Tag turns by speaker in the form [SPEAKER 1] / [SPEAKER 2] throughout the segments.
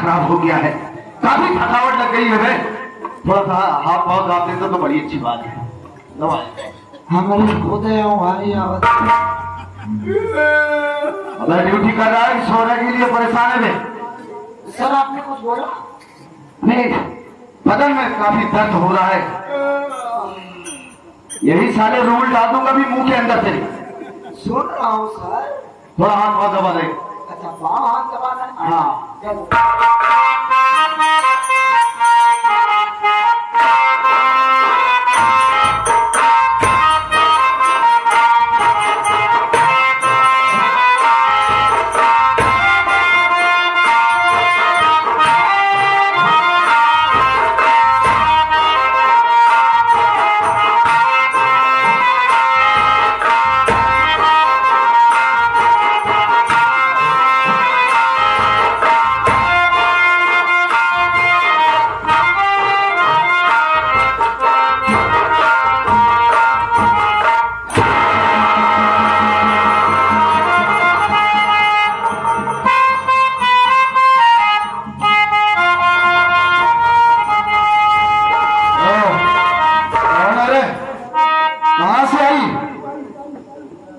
[SPEAKER 1] खराब हो गया है, काफी थकावट लग गई है। थोड़ा सा हाथ पाँव दाब देते तो बड़ी अच्छी बात है।
[SPEAKER 2] हमारे खुदे भाई
[SPEAKER 1] अगर ड्यूटी कर रहा है, सोने के लिए परेशान है मैं।
[SPEAKER 2] सर आपने कुछ बोला?
[SPEAKER 1] नहीं, बदन में काफी दर्द हो रहा है। यही सारे रूल डाल दूंगा भी मुंह के अंदर से।
[SPEAKER 2] सुन रहा हूँ सर।
[SPEAKER 1] थोड़ा हाथ पाँव दबा दे।
[SPEAKER 2] अच्छा पाँव हाथ दबाना है?
[SPEAKER 1] हाँ
[SPEAKER 2] चलो।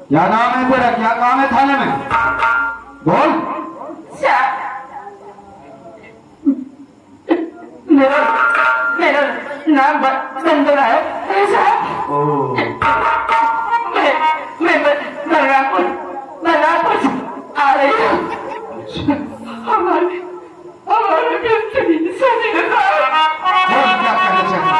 [SPEAKER 1] क्या नाम है तेरा? क्या काम है थाने में? बोल।
[SPEAKER 3] मेरा नाम बंदरा है। मैं बलरामपुर आ रही हूँ। हमारे
[SPEAKER 1] क्या कहना चाहिए?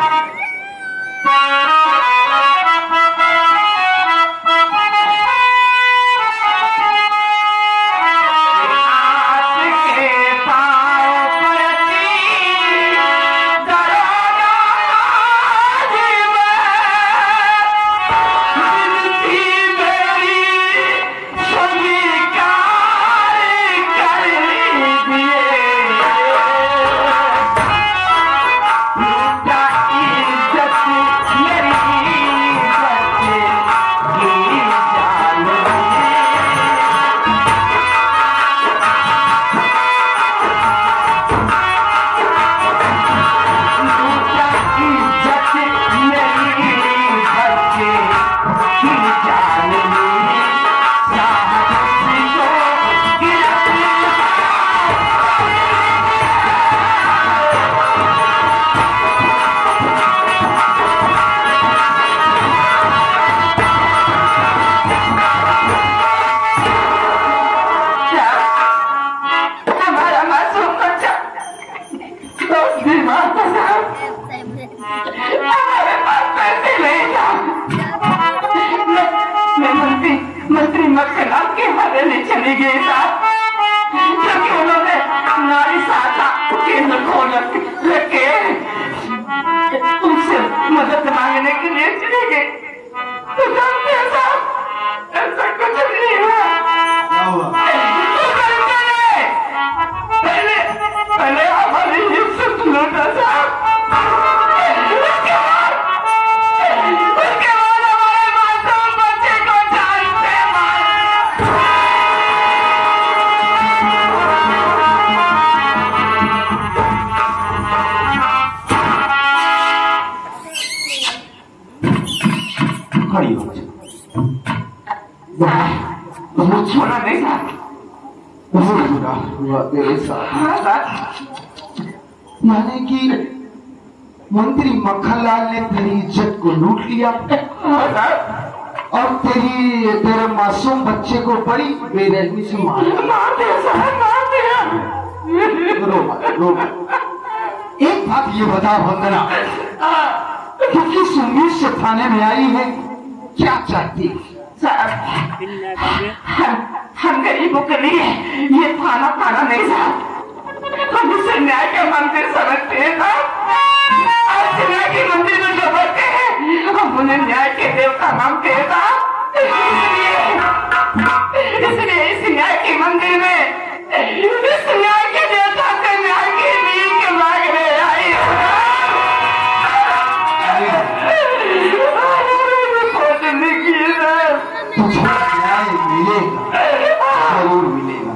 [SPEAKER 3] मंत्री मक्खना के हवेली चली गई साहब, क्योंकि उन्होंने नारी सहायता केंद्र खोल रखे, उनसे मदद मांगने के लिए चली गई। तो जानते हैं साहब, ऐसा कुछ नहीं हुआ। पहले हमारी हिस्सा लूटा साहब, छोड़ा नहीं था।
[SPEAKER 2] यानी कि मंत्री मक्खनलाल ने तेरी इज्जत को लूट लिया और तेरे मासूम बच्चे को बड़ी बेरहमी से मार
[SPEAKER 3] दिया।
[SPEAKER 1] रो। एक बात ये बता वंदना, कि किस उम्मीद से थाने में आई है, क्या चाहती है?
[SPEAKER 3] हम गरीबों के लिए ये थाना नहीं साहब, हम इसे न्याय का मंदिर समझते हैं साहब। आज न्याय के मंदिर में जो बैठे हैं, हम उन्हें न्याय के देवता मानते हैं साहब। इसलिए इस न्याय के मंदिर में इस न्याय के देवता से न्याय की नींद मांगने आई हूँ।
[SPEAKER 1] न्याय मिलेगा, जरूर मिलेगा।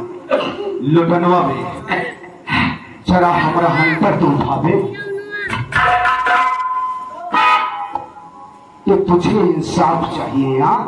[SPEAKER 1] लुटनवा में
[SPEAKER 2] जरा हमारा अंतर तो भावे कि तुझे इंसाफ चाहिए। यहाँ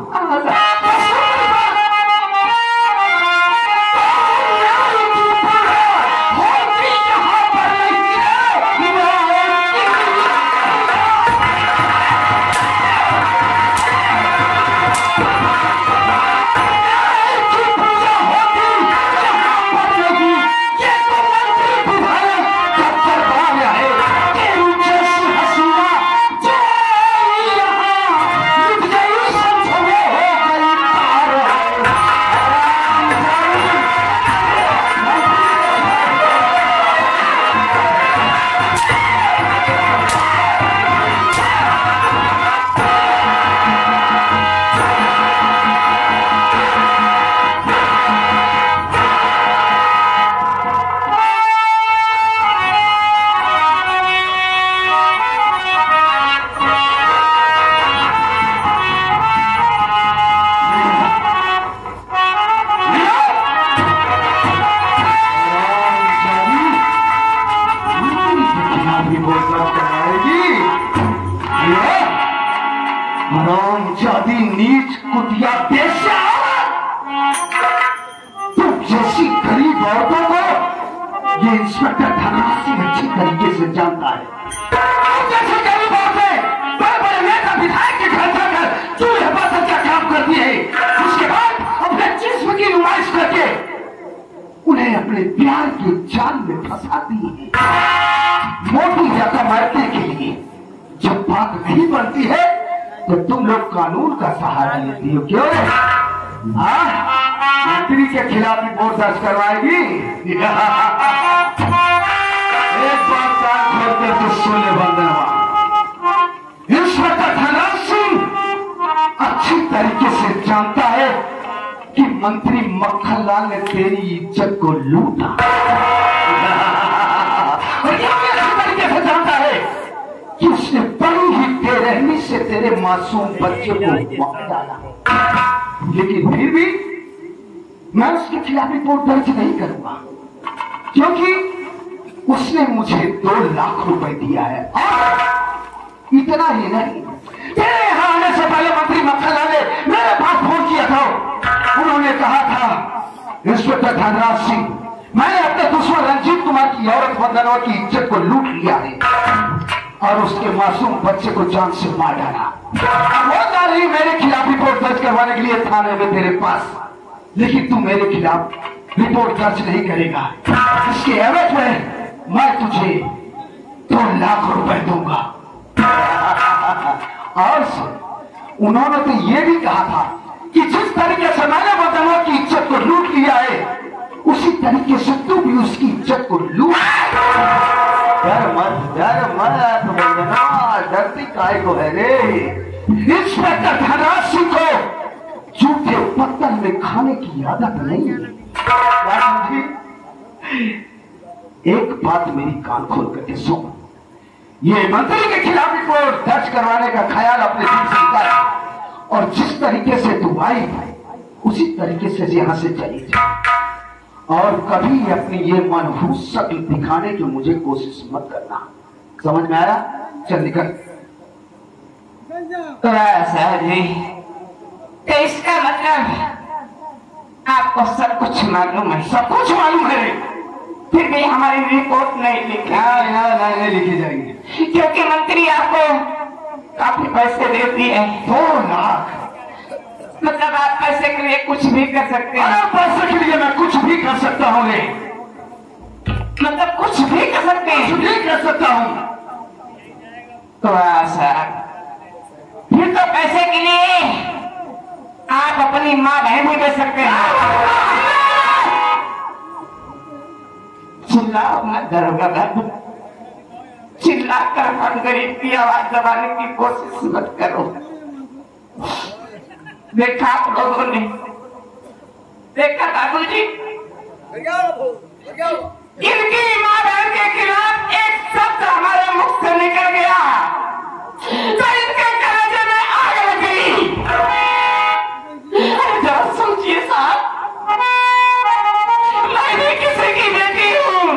[SPEAKER 2] नीच कुतिया बेशा, तुम जैसी गरीब औरतों को ये इंस्पेक्टर धनराज सिंह अच्छी तरीके से जानता है। जैसे गरीब औरतें बड़े बड़े नेता विधायक के घर जाकर चूल्हे बर्तन का काम करती है, उसके बाद अपने जिस्म की नुमाइश करके उन्हें अपने प्यार के जाल में फंसाती है मोटी रकम मारने के लिए। जब बात नहीं बनती है तो तुम लोग कानून का सहारा लेती हो। क्यों? मंत्री के खिलाफ रिपोर्ट दर्ज करवाएगी? एक बात कान खोल कर तो सुन ले बंदनवा, इंस्पेक्टर धनराज सिंह अच्छी तरीके से जानता है कि मंत्री मक्खनलाल ने तेरी इज्जत को लूटा और ये अच्छी तरीके से जानता है कि उसने बड़ी ही बेरहमी से तेरे मासूम बच्चे को मार डाला। लेकिन फिर भी मैं उसके खिलाफ रिपोर्ट दर्ज नहीं करूंगा, क्योंकि उसने मुझे 2 लाख रुपए दिया है। और इतना ही नहीं, तेरे यहां आने से पहले मंत्री मक्खनलाल ने मेरे पास फोन किया था। उन्होंने कहा था, इंस्पेक्टर धनराज सिंह, मैंने अपने दुश्मन रंजीत कुमार की औरत वंदना की इज्जत को लूट लिया है और उसके मासूम बच्चे को जान से मार डाला। वो जा रही मेरे खिलाफ रिपोर्ट दर्ज करवाने के लिए थाने में तेरे पास, लेकिन तू मेरे खिलाफ रिपोर्ट दर्ज नहीं करेगा। इसके एवज में मैं तुझे 2 लाख रुपए दूंगा। और उन्होंने तो ये भी कहा था कि जिस तरीके से मैंने वंदना की इज्जत को लूट लिया है, उसी तरीके से तू भी उसकी इज्जत को लूट। डर मत वंदना, डरती काय को है रे? इंस्पेक्टर धनराज सिंह को झूठे पत्तल में खाने की आदत नहीं है। एक बात मेरी कान खोल करके सुन, ये मंत्री के खिलाफ रिपोर्ट दर्ज करवाने का ख्याल अपने दिल से निकाल और जिस तरीके से तू आई उसी तरीके से यहाँ से चली जा और कभी अपनी ये मनहूस शक्ल दिखाने की मुझे कोशिश मत करना। समझ में आया? चल निकल।
[SPEAKER 3] तो ऐसा जी, तो इसका मतलब आपको सब कुछ मालूम है?
[SPEAKER 2] सब कुछ मालूम है,
[SPEAKER 3] फिर भी हमारी रिपोर्ट नहीं लिखी?
[SPEAKER 2] नहीं लिखी जाएगी,
[SPEAKER 3] क्योंकि मंत्री आपको काफी पैसे देती है।
[SPEAKER 2] 2 लाख।
[SPEAKER 3] मतलब आप पैसे के लिए कुछ भी कर सकते हैं?
[SPEAKER 2] पैसे के लिए मैं कुछ भी कर सकता हूँ।
[SPEAKER 3] मतलब कुछ भी कर सकते हैं?
[SPEAKER 2] कुछ भी कर सकता हूँ।
[SPEAKER 3] तो ऐसा, फिर तो पैसे के लिए आप अपनी माँ बहन भी दे सकते हैं। चिल्लाओ मत दरोगा, चिल्ला कर हम गरीब की आवाज दबाने की कोशिश मत करो। देखा आप लोगों ने, देखा बाबूजी, इनकी माँ बहन के खिलाफ एक शब्द हमारे मुख से निकल गया तो इनके कलेजे में आग लग गई। जरा सोचिए साहब, मैं भी किसी की बेटी हूँ,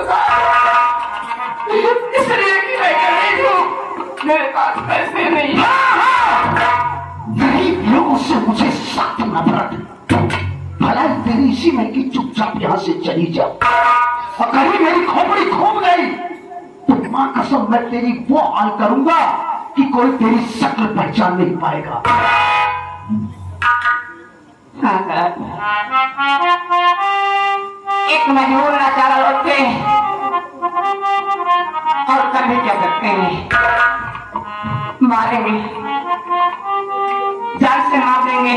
[SPEAKER 3] हूँ साहब, इसलिए कि मैं गरीब हूँ, मेरे पास पैसे नहीं है।
[SPEAKER 2] गरीब लोगों से मुझे सख्त नफरत। भला तेरी इसी में कि चुपचाप यहाँ से चली जा, और कहीं मेरी खोपड़ी घूम गई तो माँ कसम मैं तेरी वो हाल करूंगा कि कोई तेरी शक्ल पहचान नहीं पाएगा।
[SPEAKER 3] एक मजबूर लाचार लोग थे और कभी क्या करते हैं, मारेंगे, जान से मार देंगे,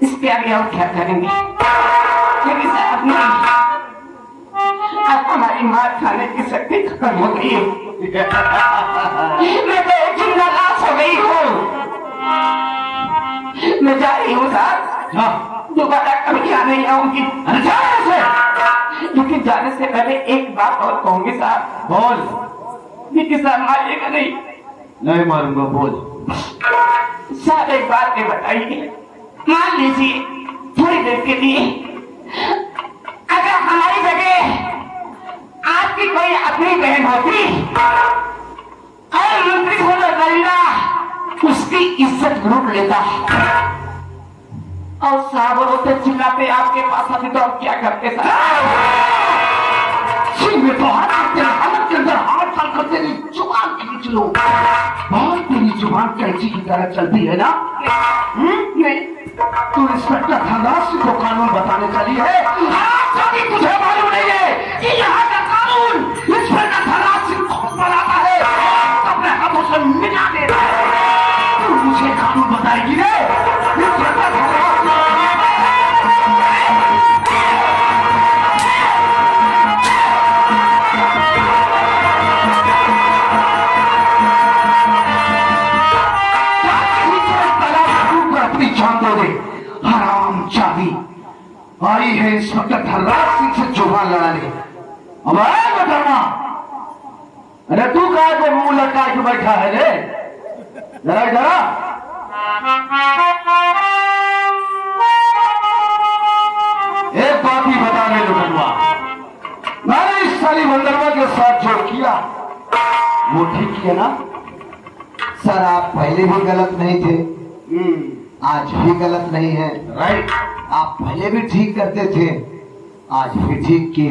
[SPEAKER 3] इसके आगे और क्या करेंगे। लेकिन साहब नहीं, अब हमारी मार खाने की शक्ति खत्म हो गई है। मैं तो एक जिंदा लाश हो गई हूँ। मैं जा रही हूँ साहब, दोबारा कभी यहाँ नहीं आऊंगी। लेकिन जाने से पहले एक बात और कहूंगी साहब।
[SPEAKER 1] बोल।
[SPEAKER 3] लेकिन साहब मारिएगा नहीं?
[SPEAKER 1] नहीं मारूंगा, बोल।
[SPEAKER 3] साहब एक बात ये बताइए, मान लीजिए थोड़ी देर के लिए अगर हमारी जगह आपकी कोई अपनी बहन होती और मंत्री होना करीना उसकी इज्जत लूट लेता और साहब रोते चिल्लाते आपके पास आते तो आप क्या करते साहब?
[SPEAKER 2] में तो हाथ के अंदर हाथ डालकर तेरी जुबान खींच लो। बहुत तेरी जुबान कैंची की तरह चलती है ना?
[SPEAKER 3] नहीं,
[SPEAKER 2] तू इंस्पेक्टर थर्रासी को कानून बताने चली है? तुझे मालूम नहीं है कि यहाँ का कानून इंस्पेक्टर थर्रासी खुद बनाता है, अपने हाथों से मिटा देता है। तू मुझे कानून बताएगी रे? हराम चाबी आई है इंस्पेक्टर थर्रासी से जुबान लड़ाने। अब आया धर्मा, अरे तू कहा को मुंह लटका के बैठा है रे? जरा जरा एक बात ही बता दे लुटनवा, मैंने इस साली बंदरवा के साथ जो किया वो ठीक किया ना?
[SPEAKER 4] सर आप पहले भी गलत नहीं थे, आज भी गलत नहीं है।
[SPEAKER 2] राइट,
[SPEAKER 4] आप पहले भी ठीक करते थे, आज भी ठीक किए।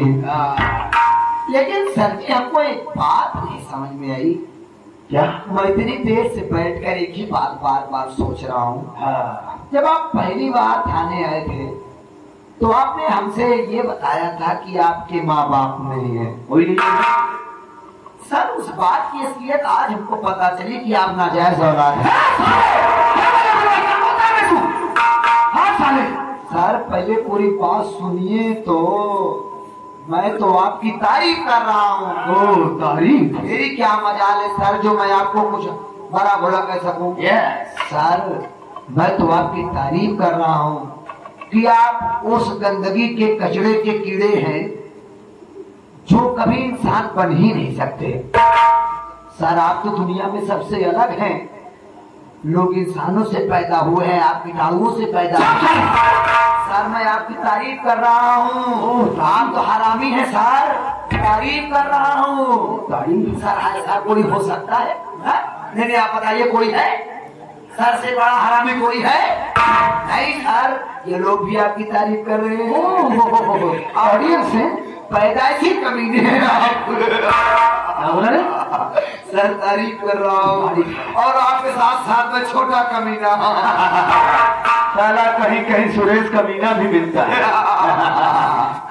[SPEAKER 4] लेकिन सर जी हमको एक बात नहीं समझ में आई।
[SPEAKER 2] क्या?
[SPEAKER 4] मैं इतनी देर से बैठकर एक ही बात बार बार सोच रहा हूँ। जब आप पहली बार थाने आए थे तो आपने हमसे ये बताया था कि आपके माँ बाप नहीं है।
[SPEAKER 2] कोई नहीं।
[SPEAKER 4] सर उस बात की असलियत आज हमको पता चली कि आप नाजायज औलाद हैं। सर पहले पूरी बात सुनिए तो। मैं तो आपकी तारीफ कर रहा हूँ।
[SPEAKER 2] तारीफ?
[SPEAKER 4] मेरी क्या मजाल है सर जो मैं आपको कुछ बड़ा भला कह सकूं। सर मैं तो आपकी तारीफ कर रहा हूँ कि आप उस गंदगी के कचड़े के कीड़े हैं जो कभी इंसान बन ही नहीं सकते। सर आप तो दुनिया में सबसे अलग हैं। लोग इंसानों से पैदा हुए हैं, आप कीटाणुओं से पैदा हुए हैं। सर मैं आपकी तारीफ कर रहा हूँ। आप तो हरामी हैं सर, तारीफ कर रहा हूँ।
[SPEAKER 2] तारीफ?
[SPEAKER 4] सर ऐसा कोई हो सकता है? नहीं आप बताइए कोई है? सर से बड़ा हरामी कोई है? नहीं सर, ये लोग भी आपकी तारीफ कर रहे हैं।
[SPEAKER 2] ऑडियंस है,
[SPEAKER 4] पैदाइशी कमीने हैं आप। सर तारीफ कर रहा हूँ और आपके साथ साथ में छोटा कमीना।
[SPEAKER 2] साला कहीं कहीं सुरेश कमीना भी मिलता है।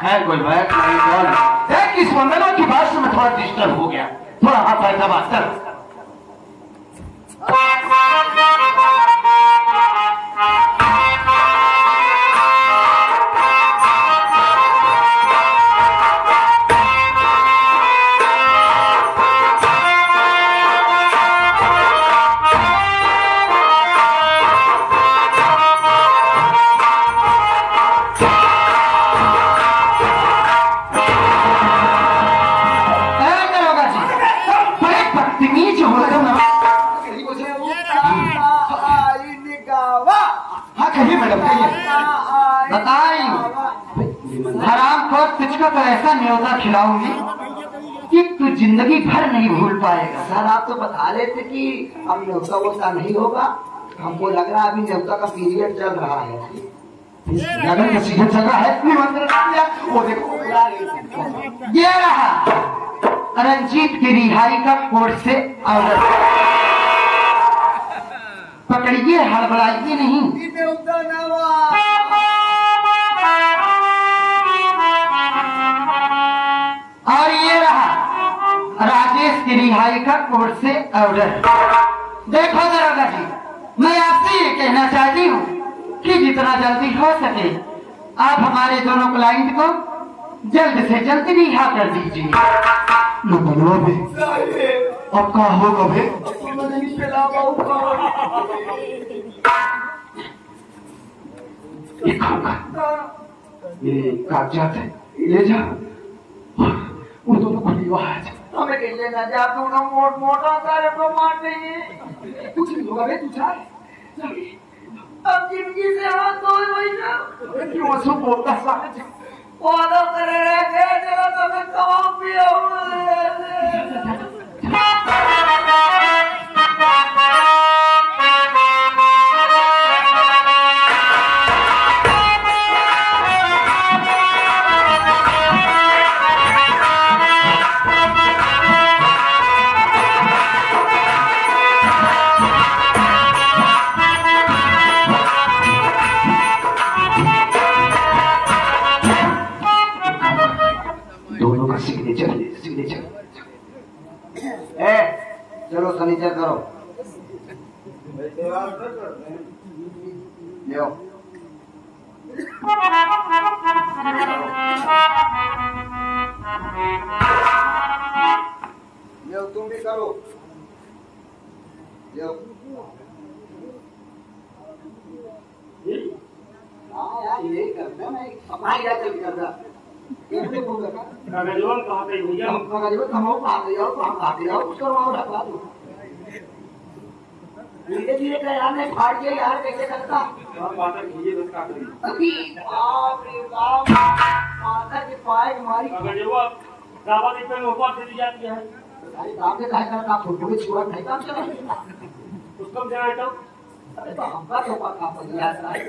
[SPEAKER 2] खैर कोई बात नहीं। इस वंदना की बात से मैं थोड़ा डिस्टर्ब हो गया, थोड़ा हाथ पैसा बात कर।
[SPEAKER 1] तुझको तो ऐसा न्योता खिलाऊंगी कि तू जिंदगी भर नहीं भूल पाएगा।
[SPEAKER 4] सर आप तो बता रहे थे कि अब न्योता वोता नहीं होगा, हमको लग रहा है अभी न्योता का पीरियड चल रहा है।
[SPEAKER 1] लगन का सीजन चल रहा है। वो देखो ये रहा रंजीत की रिहाई का कोर्ट से ऑर्डर। पकड़िए, हड़बड़ाइए नहीं। और ये रहा राजेश की रिहाई का कोर्ट से ऑर्डर। देखो दरोगा जी, मैं आपसे ये कहना चाहती हूँ कि जितना जल्दी हो सके आप हमारे दोनों क्लाइंट को जल्द से जल्द रिहा कर दीजिए।
[SPEAKER 2] बनवा भी अब कहा होगा भे? ये कागजात है, ले जा वो दोनों को विवाह
[SPEAKER 4] हमें कह लेना जा, दोनों मोटा सारे को मार देंगे।
[SPEAKER 2] कुछ नहीं होगा बे, तू जा।
[SPEAKER 4] अब जिंदगी से हाथ धो भैया
[SPEAKER 2] क्यों सब बोलता साहब?
[SPEAKER 4] वादा करे रहे जरा तो मैं कमाऊं पिया चलो सनीचर करो। यो तुम भी करो। यो हाँ यार यही करते मैं सफाई जाते भी करता।
[SPEAKER 3] कागजवन कहाँ पे भैया?
[SPEAKER 4] कागजवन हम लोग भाग जाओ तो हम भाग जाओ उसको वहाँ रखवा दो। धीरे धीरे कर यार नहीं फाड़ के यार कैसे करता?
[SPEAKER 3] बात कीजिए बस काट दीजिए।
[SPEAKER 4] अभी बाप रे बाप माता के पाए हमारी
[SPEAKER 3] कागजवन दावा देते हैं ऊपर से दी जाती है।
[SPEAKER 4] अरे बाप ने कहा करता फोटो में छुआ नहीं काम चला
[SPEAKER 3] उसको क्या है तो?
[SPEAKER 4] अरे तो हमका तो पता पड़ गया साहब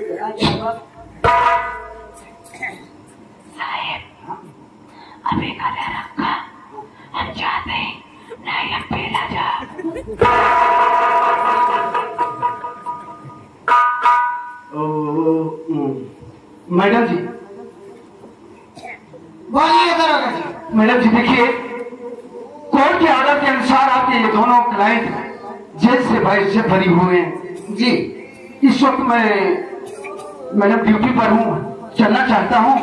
[SPEAKER 3] अभी कलर रखा हम चाहते हैं नहीं हम पीला जा।
[SPEAKER 1] मैडम जी बोलिए दरोगा जी। मैडम जी देखिए, कोर्ट के ऑर्डर के अनुसार आपके ये दोनों क्लाइंट जेल से बाहर से भरी हुए हैं जी। इस वक्त मैं मैडम ड्यूटी पर हूँ, चलना चाहता हूँ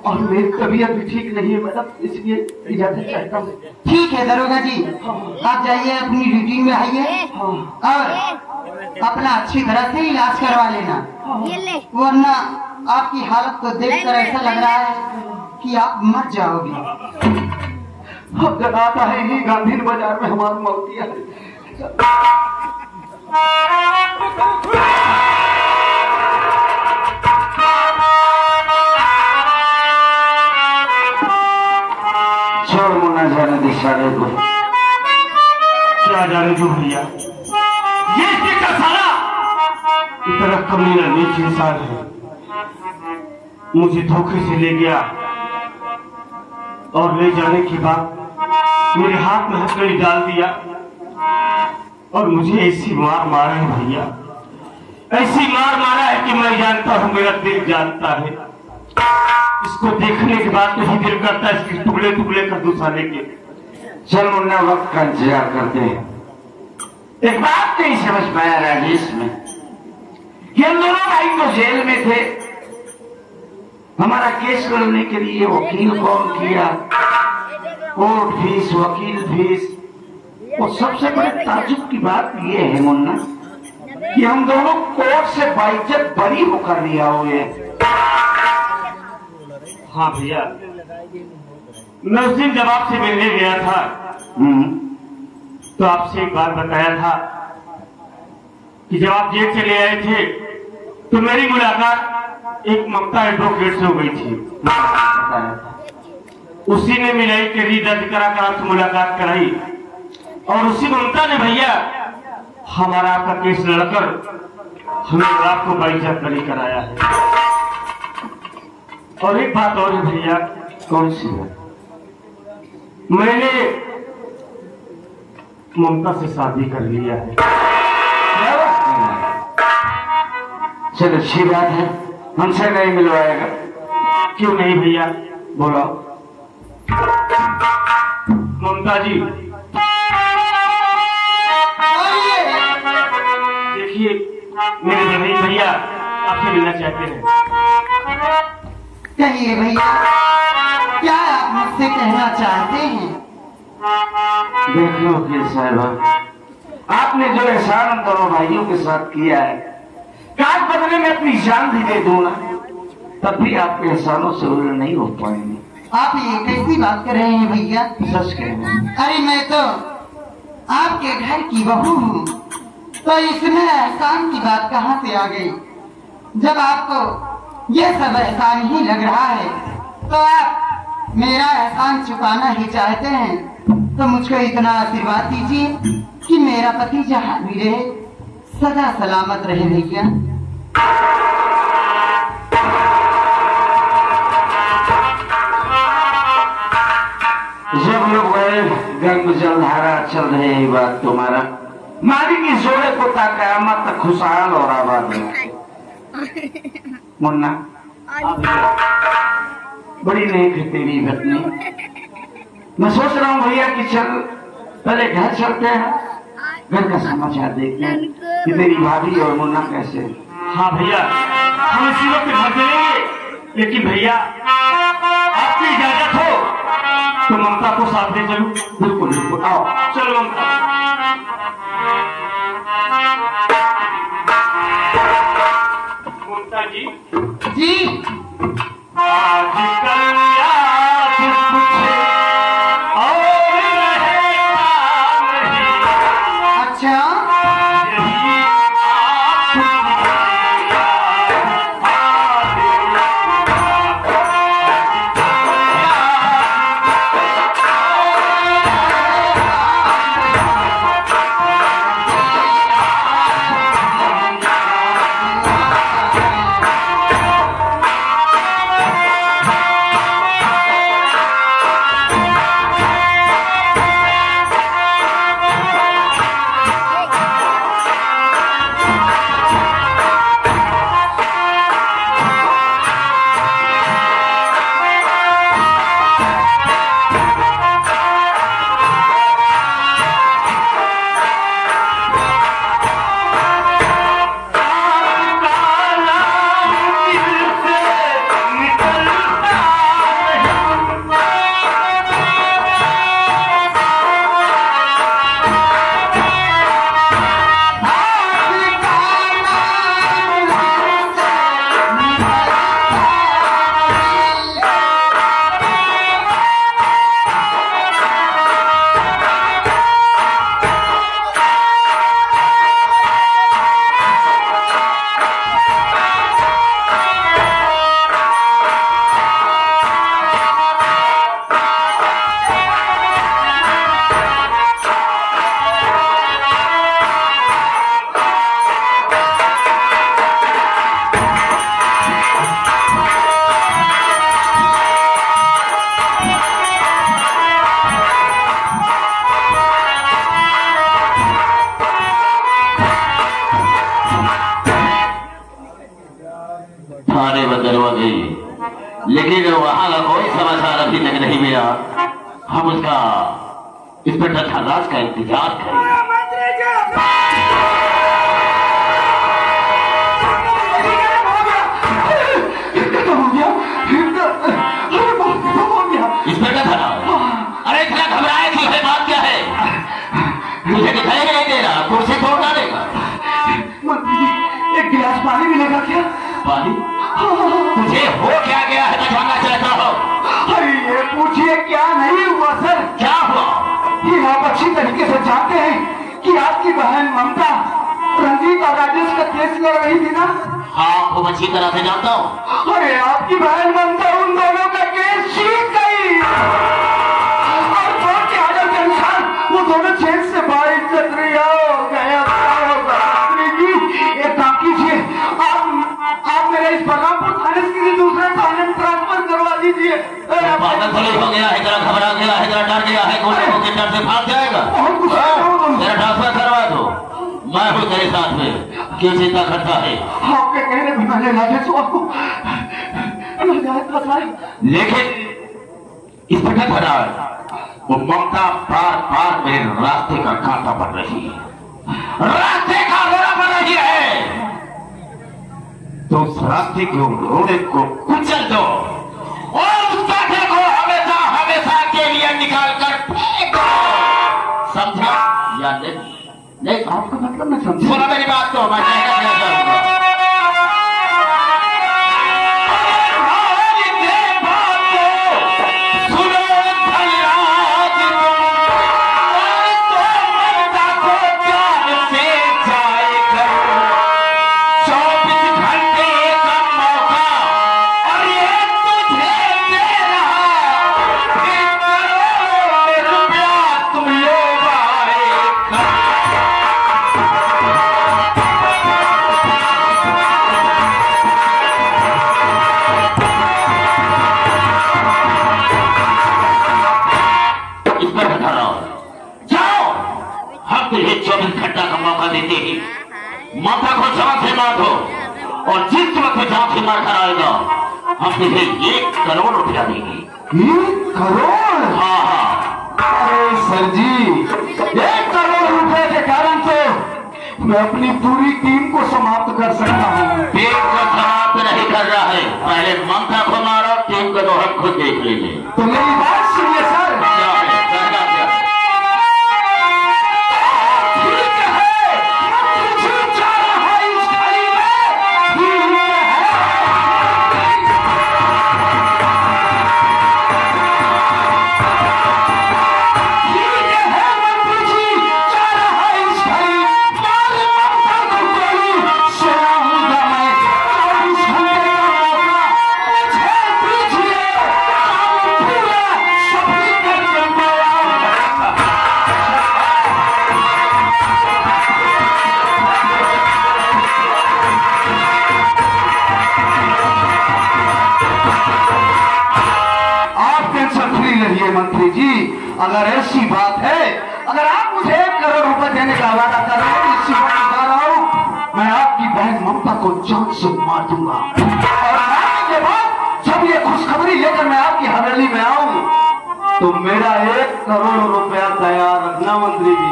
[SPEAKER 1] और मेरी तबीयत भी ठीक नहीं है मैडम, इसलिए इजाजत चाहता हूँ। ठीक है दरोगा जी, आप जाइए अपनी ड्यूटी में आइए और अपना अच्छी तरह से इलाज करवा लेना, वरना आपकी हालत को देखकर ऐसा लग रहा है कि आप मर जाओगे। अब जनाता है ही गांधी बाजार में हमारा मौतिया छोड़ मुन्ना जाने दे सारे को।
[SPEAKER 3] क्या जाने दो भैया, ये इसका साला इतना कमीना नीच इंसान है। मुझे धोखे से ले गया और ले जाने के बाद मेरे हाथ में हथकड़ी डाल दिया और मुझे ऐसी मार मारा है भैया, ऐसी मार मारा है कि मैं जानता हूँ, मेरा दिल जानता है। इसको देखने के बाद तो ही दिल करता है इसके टुकड़े टुकड़े कर दूं साले के।
[SPEAKER 1] चल मुन्ना वक्त का इंतजार करते हैं। एक बात नहीं समझ पाया राजेश में कि हम दोनों भाई तो जेल में थे, हमारा केस लड़ने के लिए वकील कौन किया, कोर्ट फीस, वकील फीस। और सबसे बड़ी ताज्जुब की बात यह है मुन्ना कि हम दोनों कोर्ट से बाइज्जत बरी होकर लिया हुए।
[SPEAKER 3] हाँ भैया, मैं उस दिन जब आपसे मिलने गया था तो आपसे एक बात बताया था कि जब आप जेल चले आए थे तो मेरी मुलाकात एक ममता एडवोकेट से हो गई थी। उसी ने मिलाई तेरी दर्द करा करा तो मुलाकात कराई और उसी ममता ने भैया हमारा आपका केस लड़कर हमें आपको बाइज्जत बरी कराया है। और एक बात और है भैया।
[SPEAKER 1] कौन सी है?
[SPEAKER 3] मैंने ममता से शादी कर लिया है।
[SPEAKER 1] चलो अच्छी बात है, हमसे नहीं मिलवाएगा?
[SPEAKER 3] क्यों नहीं भैया,
[SPEAKER 1] बोलो।
[SPEAKER 3] ममता जी देखिए, मेरे जमीन भैया आपसे मिलना चाहते हैं।
[SPEAKER 4] कहिए भैया, क्या आप मुझसे कहना चाहते हैं?
[SPEAKER 1] देख लो वकील साहब, आपने जो एहसान दोनों भाइयों के साथ किया है, काज बदले में अपनी जान भी दे दूं ना, तब भी आपके एहसानों से उल्ले नहीं हो पाएंगे।
[SPEAKER 4] आप ये कैसी बात कर रहे हैं भैया?
[SPEAKER 1] सच कह रहे हैं।
[SPEAKER 4] अरे मैं तो आपके घर की बहू हूँ, तो इसमें एहसान की बात कहाँ से आ गई? जब आपको ये सब एहसान ही लग रहा है तो आप मेरा एहसान चुकाना ही चाहते हैं, तो मुझको इतना आशीर्वाद दीजिए कि मेरा पति जहाँ भी रहे सदा सलामत रहे भैया।
[SPEAKER 1] जब लोग गए गंग जलधारा चल रहे हैं, बात तुम्हारा मारी की जोड़े को कयामत तक खुशहाल और आबाद है। मुन्ना बड़ी नेक है तेरी पत्नी। मैं सोच रहा हूँ भैया कि चल पहले घर चलते हैं, घर का समाचार देखते हैं कि तेरी भाभी और मुन्ना कैसे।
[SPEAKER 3] हाँ भैया, हम इसी वक्त घर चलेंगे, लेकिन भैया आपकी इजाजत हो तो ममता को साथ ले चलूं।
[SPEAKER 1] बिल्कुल बिल्कुल, आओ
[SPEAKER 3] चलो ममता। ममता जी
[SPEAKER 4] जी
[SPEAKER 3] आजकल याद कुछ और रहता नहीं।
[SPEAKER 4] अच्छा,
[SPEAKER 3] यही
[SPEAKER 5] थाने बंदरवा गई, लेकिन वहां का कोई समाचार अभी तक नहीं मिला। हम उसका इंस्पेक्टर खन्नास का इंतजार करें। इंस्पेक्टर खन्नास, अरे इतना घबराए क्यों है? बात क्या है? मुझे दिखाई नहीं दे रहा, कुर्सी तोड़ डालेगा।
[SPEAKER 1] एक गिलास पानी मिलेगा क्या?
[SPEAKER 5] पानी? तुझे हो क्या गया है? मैं जानना चाहता हूँ।
[SPEAKER 1] अरे ये पूछिए क्या नहीं हुआ सर?
[SPEAKER 5] क्या हुआ?
[SPEAKER 1] ये आप अच्छी तरीके से जानते हैं कि आपकी बहन ममता रंजीत और राजेश का केस लड़ रही थी ना?
[SPEAKER 5] हाँ, खूब अच्छी तरह से जानता हूँ।
[SPEAKER 1] अरे आपकी बहन ममता उन दोनों का केस जीत गई। कीजिए।
[SPEAKER 5] पागल थोड़ी हो गया है, जरा घबरा गया है, जरा डर गया है, गोलियों के डर से भाग जाएगा। मेरा ट्रांसफर करवा दो, मैं हूँ तेरे साथ में, क्यों चिंता करता है?
[SPEAKER 1] आपके कहने पर मैंने राजेश आपको
[SPEAKER 5] लेकिन इस पर क्या खड़ा है? वो ममता बार बार मेरे रास्ते का कांटा बन रही है, रास्ते का रोड़ा बन रही है, तो उस रास्ते के रोड़े को कुचल दो और उस कांटे को हमेशा हमेशा के लिए निकाल कर फेंको। समझा या नहीं? नहीं, आपका मतलब मैं समझा। सुना मेरी बात तो, मैं कहना चाहूंगा। माता को जान से मार दो और जिस वक्त जान से मार कर आएगा हम तुझे 1 करोड़ रुपया देंगे।
[SPEAKER 2] 1 करोड़?
[SPEAKER 5] हाँ हाँ।
[SPEAKER 2] अरे सर जी, 1 करोड़ रुपए के कारण तो मैं अपनी पूरी टीम को समाप्त कर सकता हूँ।
[SPEAKER 5] टीम को समाप्त नहीं कर रहा है, पहले ममता को मारो, टीम को तो हम खुद देख लेंगे।
[SPEAKER 2] तो मेरी बात सुनिए सर।
[SPEAKER 5] क्या है?
[SPEAKER 2] मंत्री जी, अगर ऐसी बात है, अगर आप मुझे 1 करोड़ रुपए देने का वादा कर रहे हैं, इसी बात बता रहा हूँ, मैं आपकी बहन ममता को जान से मार दूंगा और मारने के बाद जब ये खुशखबरी लेकर मैं आपकी हवेली में आऊं तो मेरा 1 करोड़ रुपया तैयार रखना मंत्री जी।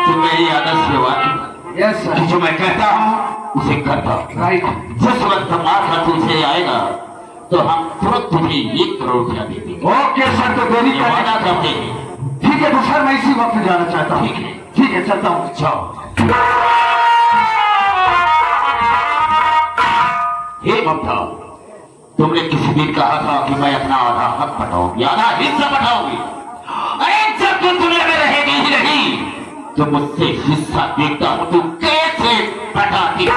[SPEAKER 5] तुम मेरी आदत से वाकिफ?
[SPEAKER 2] Yes sir.
[SPEAKER 5] जो मैं कहता हूँ उसे करता हूँ।
[SPEAKER 2] राइट।
[SPEAKER 5] जिस वक्त माथा तुझे आएगा तो हम तुरंत तुझे 1 करोड़ रुपया दे देंगे।
[SPEAKER 2] ओके सर, तो देरी
[SPEAKER 5] वादा करते हैं।
[SPEAKER 2] ठीक है, तो सर मैं इसी वक्त जाना चाहता हूँ। ठीक है, चलता हूँ।
[SPEAKER 5] जाओ। हे ममता, तुमने किसी दिन कहा था कि मैं अपना आधा हक बटाऊंगी, आधा हिस्सा बटाऊंगी। अरे जब तुम दुनिया में रहेगी ही नहीं तो मुझसे हिस्सा देखता हूं तू कैसे बटाती।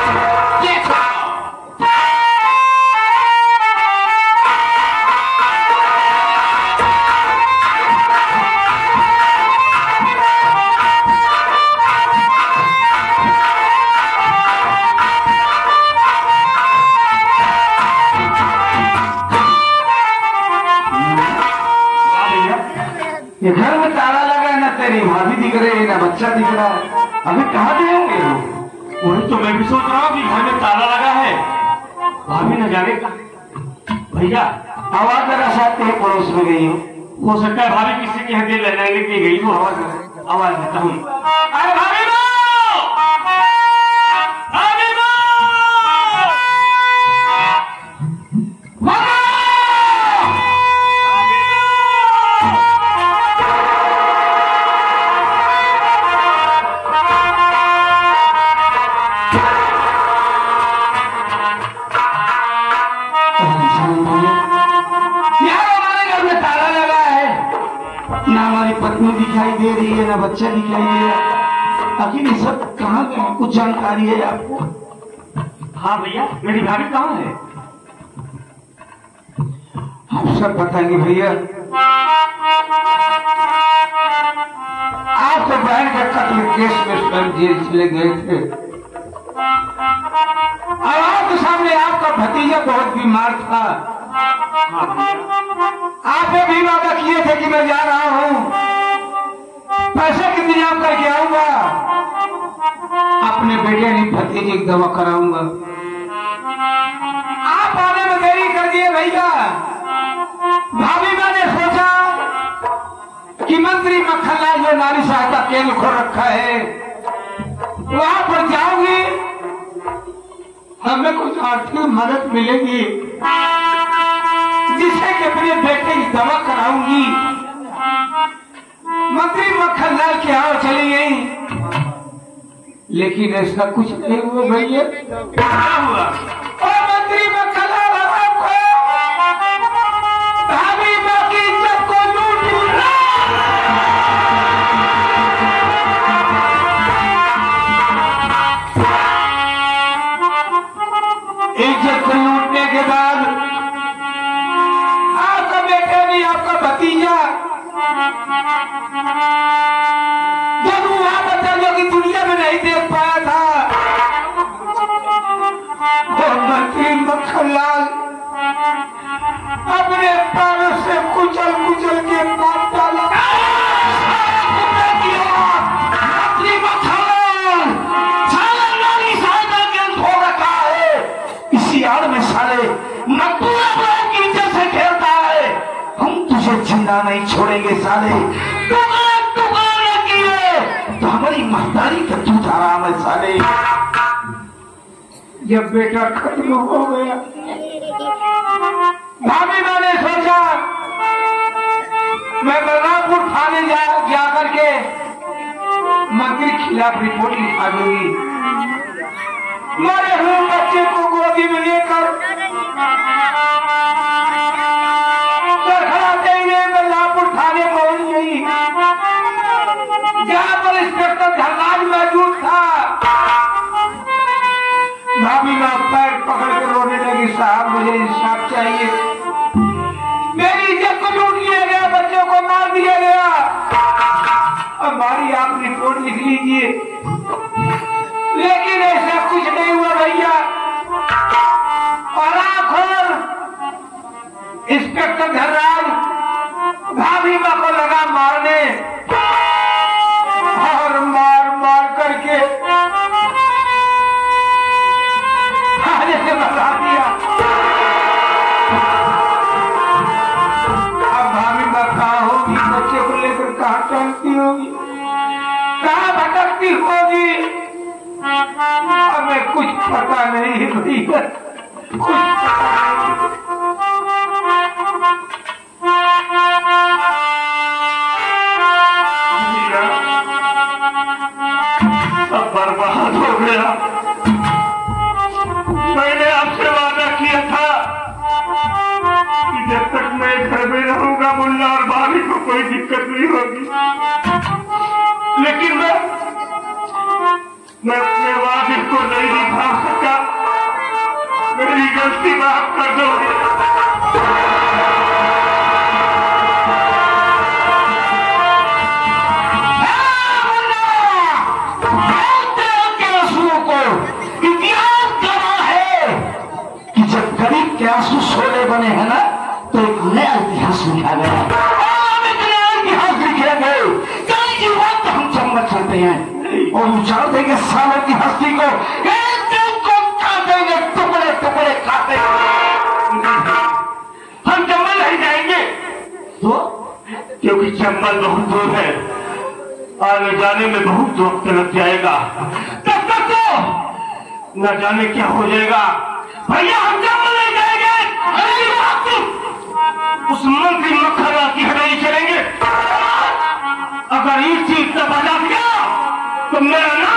[SPEAKER 2] ये घर में ताला लगा है, ना तेरी भाभी दिख रही है, ना बच्चा दिख रहा है। अभी कहाँ गए होंगे लोग?
[SPEAKER 1] वही तो मैं भी सोच रहा हूँ कि घर में ताला लगा है, भाभी न जाने का। भैया
[SPEAKER 2] आवाज जरा शायद तेरे पड़ोस में गई
[SPEAKER 1] हो सकता है भाभी किसी के हड्डी लेने की गई हो। आवाज देता हूँ। अरे भाभी
[SPEAKER 2] पत्नी दिखाई दे रही है, ना बच्चा दिखाई दे रहा है। आखिर ये सब कहाँ गए? कुछ जानकारी है आपको?
[SPEAKER 1] हाँ भैया, मेरी भाभी कहाँ है?
[SPEAKER 2] हम सब बताएंगे भैया। आप तो बहन के कत्ल केस में जेल चले गए थे और आपके सामने आपका
[SPEAKER 1] भतीजा बहुत बीमार था। आपने भी वादा किए थे कि मैं जा रहा हूँ, पैसे के इंतजाम करके आऊंगा, अपने बेटे नहीं भतीजे की दवा कराऊंगा। आप आने में देरी कर दिए भैया। भाभी मैंने सोचा कि मंत्री मक्खनलाल जो नारी सहायता केंद्र खोल रखा है वहां पर जाऊंगी, हमें कुछ आर्थिक मदद मिलेगी जिससे कि अपने बेटे की दवा कराऊंगी। मंत्री मक्खनलाल के यहाँ चली गई, लेकिन ऐसा कुछ नहीं हुआ भैया। क्या हुआ? और मंत्री मक्खनलाल भाभी माँ की इज्जत को लूट लिया। इज्जत को लूटने के बाद आपका बेटा भी आपका भतीजा दोनों वहां बच्चा जो कि दुनिया में नहीं देख पाया था, और मंत्री मक्खनलाल अपने पैरों से कुचल कुचल के मार डाला। मंत्री मक्खनलाल साले नारी सहायता केंद्र हो रखा है, इसी आड़ में साले मकबूला की इज्जत से खेलता है। हम तुझे जिंदा नहीं छोड़ेंगे साले, टुकड़े न किए तो हमारी महतारी का दूध आराम है साले। जब बेटा खत्म हो गया, भाभी मैंने सोचा मैं बलरामपुर थाने जा करके मंत्री के खिलाफ रिपोर्ट लिखा दूंगी। मरे हुए बच्चे को गोदी में लेकर बलरामपुर थाने पहुंच गई, जहां पर इंस्पेक्टर धनराज मौजूद था। भाभी का पैर पकड़ कर रोने लगी, साहब मुझे इंसाफ चाहिए, मेरी इज्जत को लूट लिया गया, बच्चों को मार दिया गया, हमारी आप रिपोर्ट लिख लीजिए। लेकिन ऐसा कुछ नहीं हुआ भैया। और आखिर इंस्पेक्टर धनराज भाभी माँ को लगा मारने, और मार मार करके थाने से भगा दिया। अब भाभी माँ कहाँ होगी, बच्चे को लेकर कहाँ चलती होगी, कहाँ भटकती होगी, हमें कुछ पता नहीं है भैया, कुछ पता नहीं। सब बर्बाद हो गया। मैंने आपसे वादा किया था कि जब तक मैं घर में रहूंगा मुन्ना और भाभी को कोई दिक्कत नहीं होगी, लेकिन मैं अपने वादे को नहीं निभा सका। मेरी गलती माफ कर दो। के आंसू शोले बने हैं ना, तो एक नया इतिहास लिखा गया। एक नया इतिहास लिखे गए। कई जीवन तो हम चम्मच चलते हैं और उछाल देंगे सालों की हस्ती को, एक दिन को काटेंगे, टुकड़े टुकड़े काटेंगे। हम चंबल नहीं जाएंगे तो, क्योंकि चंबल बहुत दूर है, आने जाने में बहुत वक्त लग जाएगा। तब तक तो न जाने क्या हो जाएगा। भैया हम चंबल नहीं जाएंगे, उस मंत्री मक्खनलाल की हवेली चलेंगे। अगर इस चीज का बजा दिया तो मेरा नाम